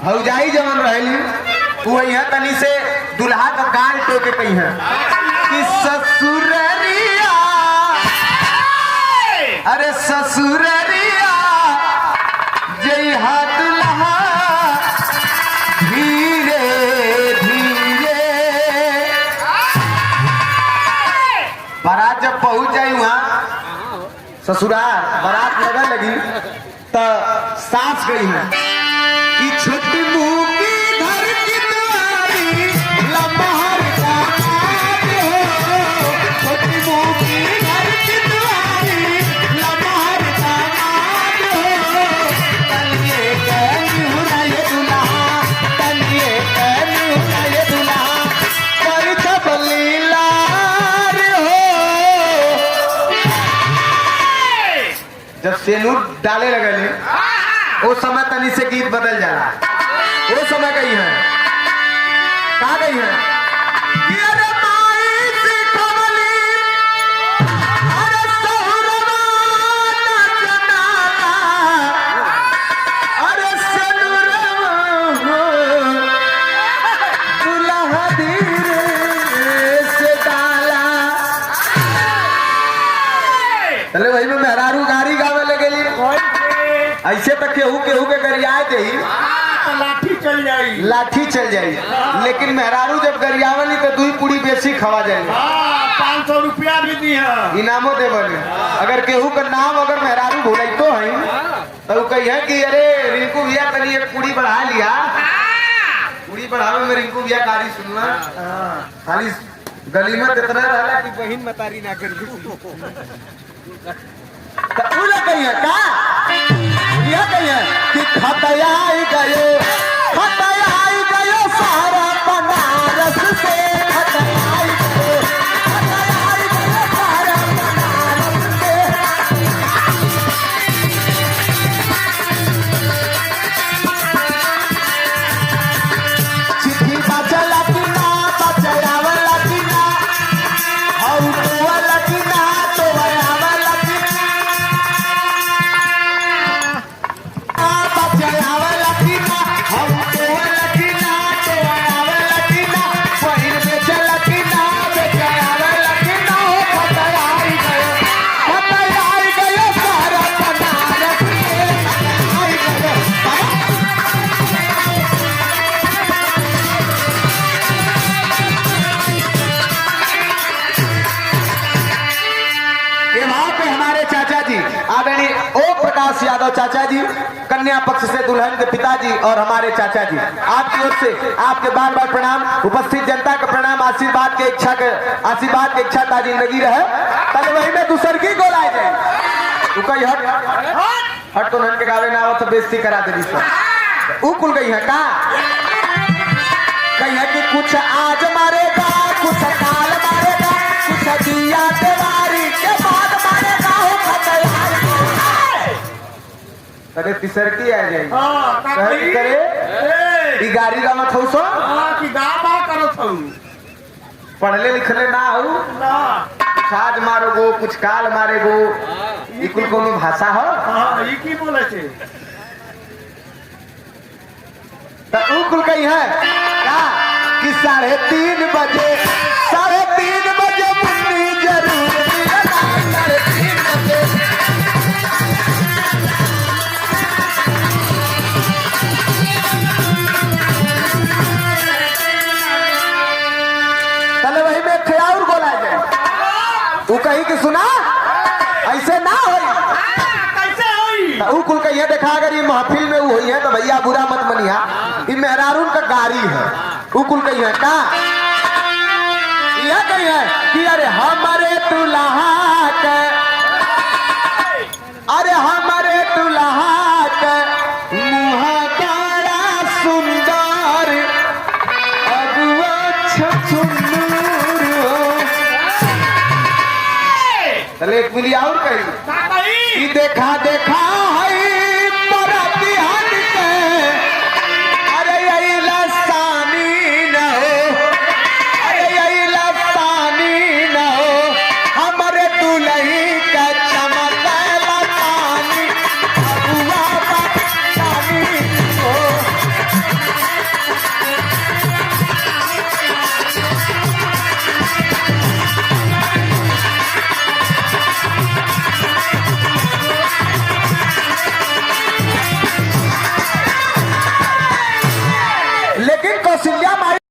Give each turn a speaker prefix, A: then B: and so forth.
A: भौजाई जवन रहली वो यहाँ तनी से दुल्हा का गाल टोके कही है कि ससुररिया, अरे ससुररिया जय हाथ दुल्हा धीरे धीरे। बारात जब पहुंच जाई वहां ससुराल, बारात लगन लगी तो सास गई है कि छोटी मुंह की घर की दुआरी लम्हार का हो, छोटी मुंह की घर की दुआरी लम्हार का हो। तनिए कहनी हुराए दुल्हा, तनिए कहनी हुराए दुल्हा कर छबली लार हो। जब सेनूर डाले लगले वो समय तनी से गीत बदल जाला। वो समय गई है, कहा गई है कि अरे माई से कमली, अरे सहुरवा नचनाला, अरे सेनुरवा हो दुल्हा धीरे से डाला। चले भाई में मेहरारू गाड़ी गावे लगेली ऐसे तक केहू केहू के गरियाए दे
B: तो लाठी चल जाई,
A: लाठी चल जाई। लेकिन मेहरारू जब गरियावली तो दुई पूरी बेसी खवा जाए,
B: 500 रुपया भी दी है
A: इनामो दे बने। अगर केहू का नाम अगर मेहरारू भूलतो है तो कही है कि अरे रिंकू भैया तनी एक पूरी बढ़ा लिया। पूरी बढ़ावे में रिंकू भैया कारी सुनना खाली गलीमत इतना रहला कि बहिन मतारी ना कर कही है का यह कही है कि खतयाई गयो, खतयाई गयो सारा बनारस से, खतयाई गयो, खतयाई गयो सारा बनारस से। चिट्ठी बचला कि ना बचयावला कि ना, हौ तोवला कि ना तोवयावला कि ना, बचयावला कि ना, हौ तोवला कि ना तोवयावला कि ना, पहिर बेचला कि ना बेचयावला कि ना। खतयाई गयो सारा बनारस से, खतयाई गयो। ये वहां पे हमारे चाचा जी आदरणीय ओम प्रकाश यादव चाचा जी, कन्या पक्ष से दुल्हन के पिताजी और हमारे चाचा जी, आपकी ओर से आपके बार बार प्रणाम। उपस्थित जनता का प्रणाम। आशीर्वाद के इच्छा ता जिंदगी रहे। कल वही में दूसर की गोलाए जाए तू कही हट तो नन के गावे ना हो तो बेइज्जती करा दे सब। ऊ कुल गई है का कही है कि कुछ आज मारेगा, कुछ काल मारेगा, कुछ दिया देवारी के बाद मारेगा हो। अरे तिसरकी आ जाए करे गाड़ी गावत हो सो
B: कि गामा करो थू
A: पढ़ले लिखले ना हो
B: ना,
A: कुछ आज मारोगो कुछ काल मारेगो, ई कुल कोनो भाषा हो।
B: हां ई की बोले छे
A: तो ऊ कुल कही है का कि 3:30 बजे 3:30 बजे मुन्नी जरूर मिलना, 3:30 बजे। चले वही में खयाउर बोला जाए तू कही कि सुना ऐसे ना होई,
B: कैसे होई।
A: ऊ कुल कही है देखा अगर ये महफिल में हुई है तो भैया बुरा मत मनिया, ये मेहरारून का गाड़ी है। ऊ कुल कही है का यह कही है कि अरे हमारे दुल्हा के, अरे हमारे दुल्हा के मुँह बड़ा सुंदर अगुआ छछुन्नूर हो। चले एक मिली और कही कि देखा देखा है